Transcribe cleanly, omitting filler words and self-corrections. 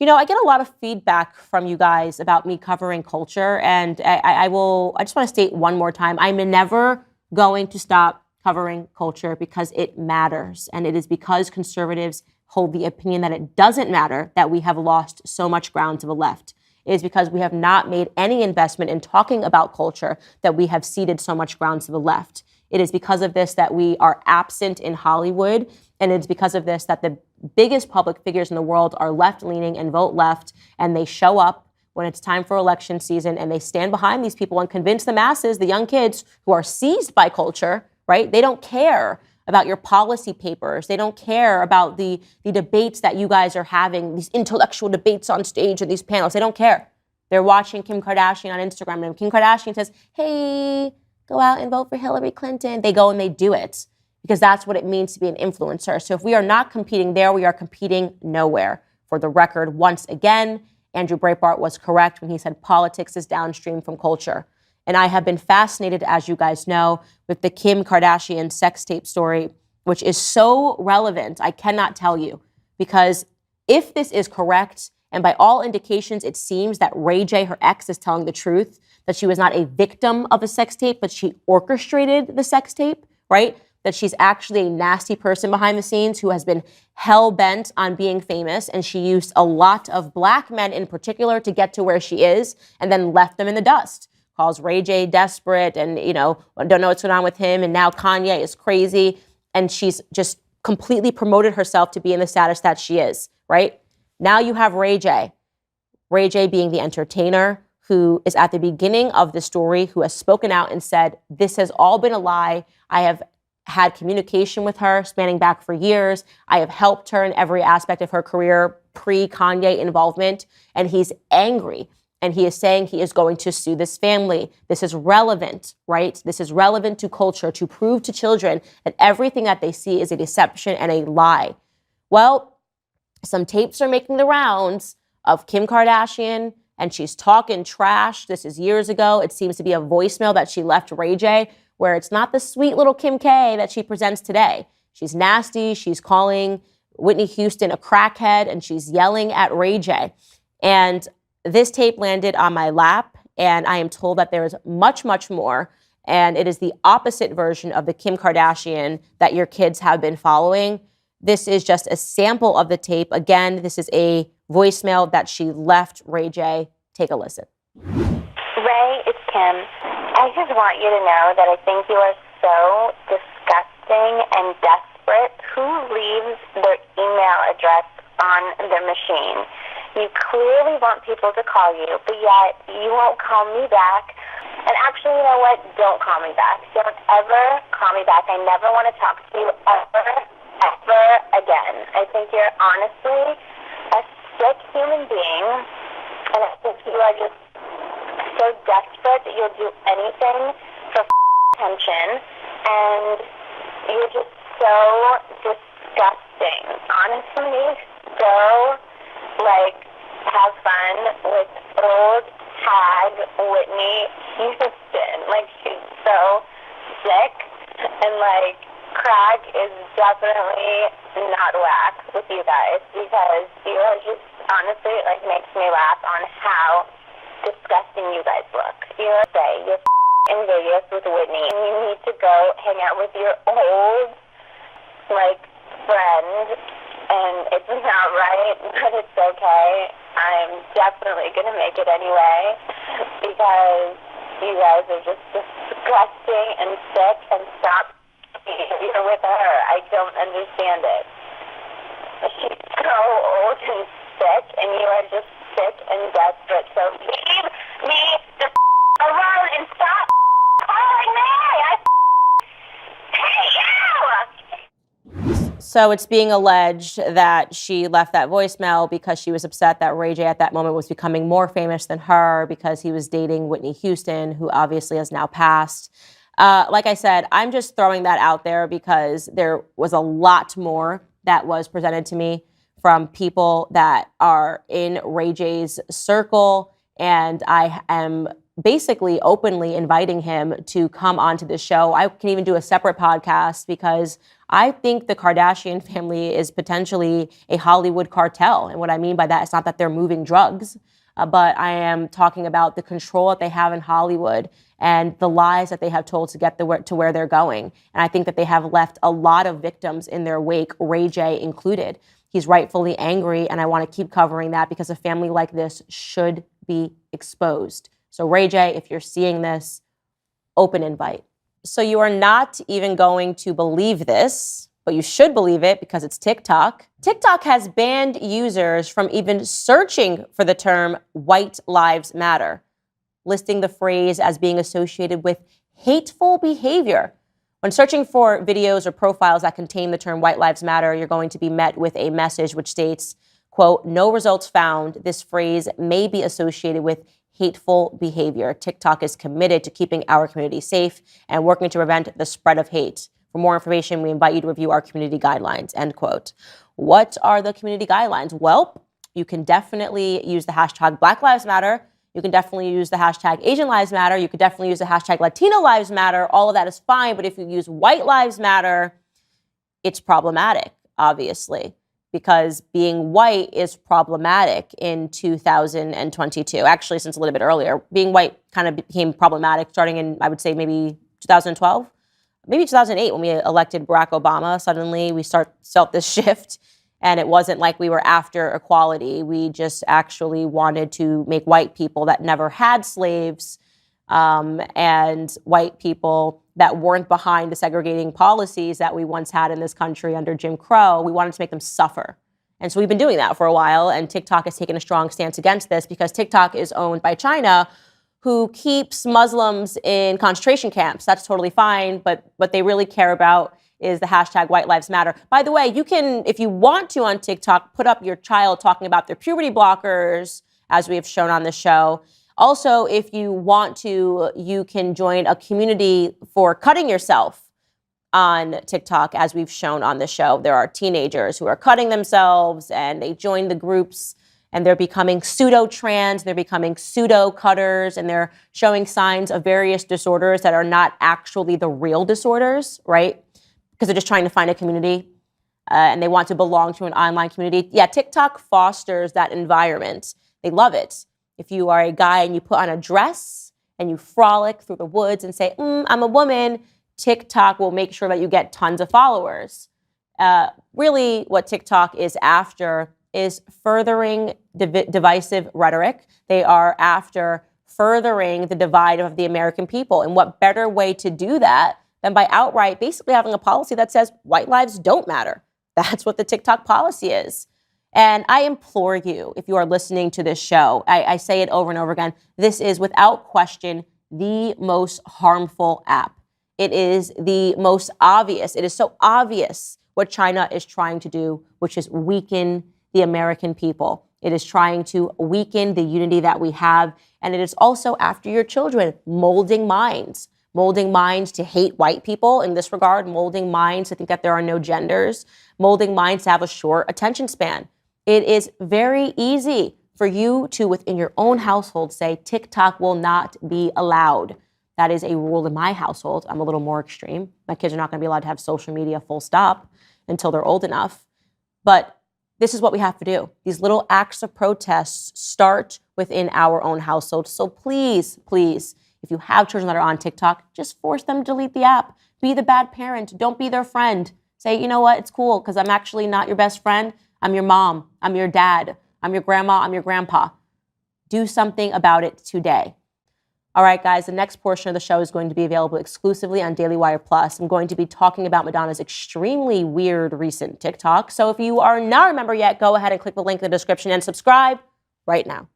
I get a lot of feedback from you guys about me covering culture, and I just want to state one more time, I'm never going to stop covering culture because it matters. And it is because conservatives hold the opinion that it doesn't matter that we have lost so much ground to the left. It is because we have not made any investment in talking about culture that we have ceded so much ground to the left. It is because of this that we are absent in Hollywood. And it's because of this that the biggest public figures in the world are left-leaning and vote left, and they show up when it's time for election season, and they stand behind these people and convince the masses, the young kids who are seized by culture, right? They don't care about your policy papers. They don't care about the debates that you guys are having, these intellectual debates on stage or these panels. They don't care. They're watching Kim Kardashian on Instagram, and Kim Kardashian says, hey, go out and vote for Hillary Clinton. They go and they do it because that's what it means to be an influencer. So if we are not competing there, we are competing nowhere. For the record, once again, Andrew Breitbart was correct when he said politics is downstream from culture. And I have been fascinated, as you guys know, with the Kim Kardashian sex tape story, which is so relevant, I cannot tell you. Because if this is correct, and by all indications, it seems that Ray J, her ex, is telling the truth, that she was not a victim of a sex tape, but she orchestrated the sex tape, right? That she's actually a nasty person behind the scenes who has been hell-bent on being famous, and she used a lot of black men in particular to get to where she is, and then left them in the dust. Calls Ray J desperate, and, don't know what's going on with him, and now Kanye is crazy, and she's just completely promoted herself to be in the status that she is, right? Now you have Ray J being the entertainer who is at the beginning of the story, who has spoken out and said, this has all been a lie. I have had communication with her spanning back for years. I have helped her in every aspect of her career pre-Kanye involvement, and he's angry. And he is saying he is going to sue this family. This is relevant, right? This is relevant to culture, to prove to children that everything that they see is a deception and a lie. Well, some tapes are making the rounds of Kim Kardashian, and she's talking trash. This is years ago. It seems to be a voicemail that she left Ray J, where it's not the sweet little Kim K that she presents today. She's nasty. She's calling Whitney Houston a crackhead, and she's yelling at Ray J. And this tape landed on my lap, and I am told that there is much, much more. And it is the opposite version of the Kim Kardashian that your kids have been following. This is just a sample of the tape. Again, this is a voicemail that she left Ray J. Take a listen. Ray, it's Kim. I just want you to know that I think you are so disgusting and desperate. Who leaves their email address on their machine? You clearly want people to call you, but yet you won't call me back. And actually, you know what? Don't call me back. Don't ever call me back. I never want to talk to you ever again. I think you're honestly a sick human being, and I think you are just so desperate that you'll do anything for attention, and you're just so disgusting. Honestly, so have fun with old hag Whitney Houston. She's so sick, and crack is definitely not whack with you guys, because you are just honestly makes me laugh on how disgusting you guys look. You're in Vegas with Whitney, and you need to go hang out with your old friend. And it's not right, but it's okay. I'm definitely going to make it anyway, because you guys are just disgusting and sick, and stop you're with her. I don't understand it. She's so old and sick, and you are just sick and desperate. So leave me the alone and stop calling me. I hate you! So it's being alleged that she left that voicemail because she was upset that Ray J at that moment was becoming more famous than her because he was dating Whitney Houston, who obviously has now passed. Like I said, I'm just throwing that out there because there was a lot more that was presented to me from people that are in Ray J's circle, and I am basically openly inviting him to come onto this show. I can even do a separate podcast because I think the Kardashian family is potentially a Hollywood cartel. And what I mean by that is not that they're moving drugs, but I am talking about the control that they have in Hollywood and the lies that they have told to get to where they're going. And I think that they have left a lot of victims in their wake, Ray J included. He's rightfully angry, and I want to keep covering that because a family like this should be exposed. So Ray J, if you're seeing this, open invite. So you are not even going to believe this, but you should believe it because it's TikTok. TikTok has banned users from even searching for the term White Lives Matter, listing the phrase as being associated with hateful behavior. When searching for videos or profiles that contain the term White Lives Matter, you're going to be met with a message which states, quote, "No results found. This phrase may be associated with hateful behavior. TikTok is committed to keeping our community safe and working to prevent the spread of hate. For more information, we invite you to review our community guidelines," end quote. What are the community guidelines? Well, you can definitely use the hashtag Black Lives Matter. You can definitely use the hashtag Asian Lives Matter. You could definitely use the hashtag Latino Lives Matter. All of that is fine. But if you use White Lives Matter, it's problematic, obviously, because being white is problematic in 2022. Actually, since a little bit earlier, being white kind of became problematic starting in, I would say, maybe 2012, maybe 2008 when we elected Barack Obama. Suddenly, we felt this shift. And it wasn't like we were after equality. We just actually wanted to make white people that never had slaves and white people that weren't behind the segregating policies that we once had in this country under Jim Crow, we wanted to make them suffer. And so we've been doing that for a while. And TikTok has taken a strong stance against this because TikTok is owned by China, who keeps Muslims in concentration camps. That's totally fine. But what they really care about is the hashtag White Lives Matter. By the way, you can, if you want to on TikTok, put up your child talking about their puberty blockers, as we have shown on the show. Also, if you want to, you can join a community for cutting yourself on TikTok, as we've shown on the show. There are teenagers who are cutting themselves and they join the groups and they're becoming pseudo-trans, they're becoming pseudo-cutters, and they're showing signs of various disorders that are not actually the real disorders, right? Because they're just trying to find a community and they want to belong to an online community. Yeah, TikTok fosters that environment. They love it. If you are a guy and you put on a dress and you frolic through the woods and say, I'm a woman, TikTok will make sure that you get tons of followers. Really, what TikTok is after is furthering divisive rhetoric. They are after furthering the divide of the American people. And what better way to do that than by outright basically having a policy that says white lives don't matter. That's what the TikTok policy is. And I implore you, if you are listening to this show, I say it over and over again, this is without question the most harmful app. It is the most obvious. It is so obvious what China is trying to do, which is weaken the American people. It is trying to weaken the unity that we have. And it is also after your children, molding minds to hate white people in this regard, molding minds to think that there are no genders, molding minds to have a short attention span. It is very easy for you to, within your own household, say TikTok will not be allowed. That is a rule in my household. I'm a little more extreme. My kids are not going to be allowed to have social media full stop until they're old enough. But this is what we have to do. These little acts of protest start within our own household. So please, please, if you have children that are on TikTok, just force them to delete the app. Be the bad parent. Don't be their friend. Say, you know what? It's cool because I'm actually not your best friend. I'm your mom. I'm your dad. I'm your grandma. I'm your grandpa. Do something about it today. All right, guys, the next portion of the show is going to be available exclusively on Daily Wire Plus. I'm going to be talking about Madonna's extremely weird recent TikTok. So if you are not a member yet, go ahead and click the link in the description and subscribe right now.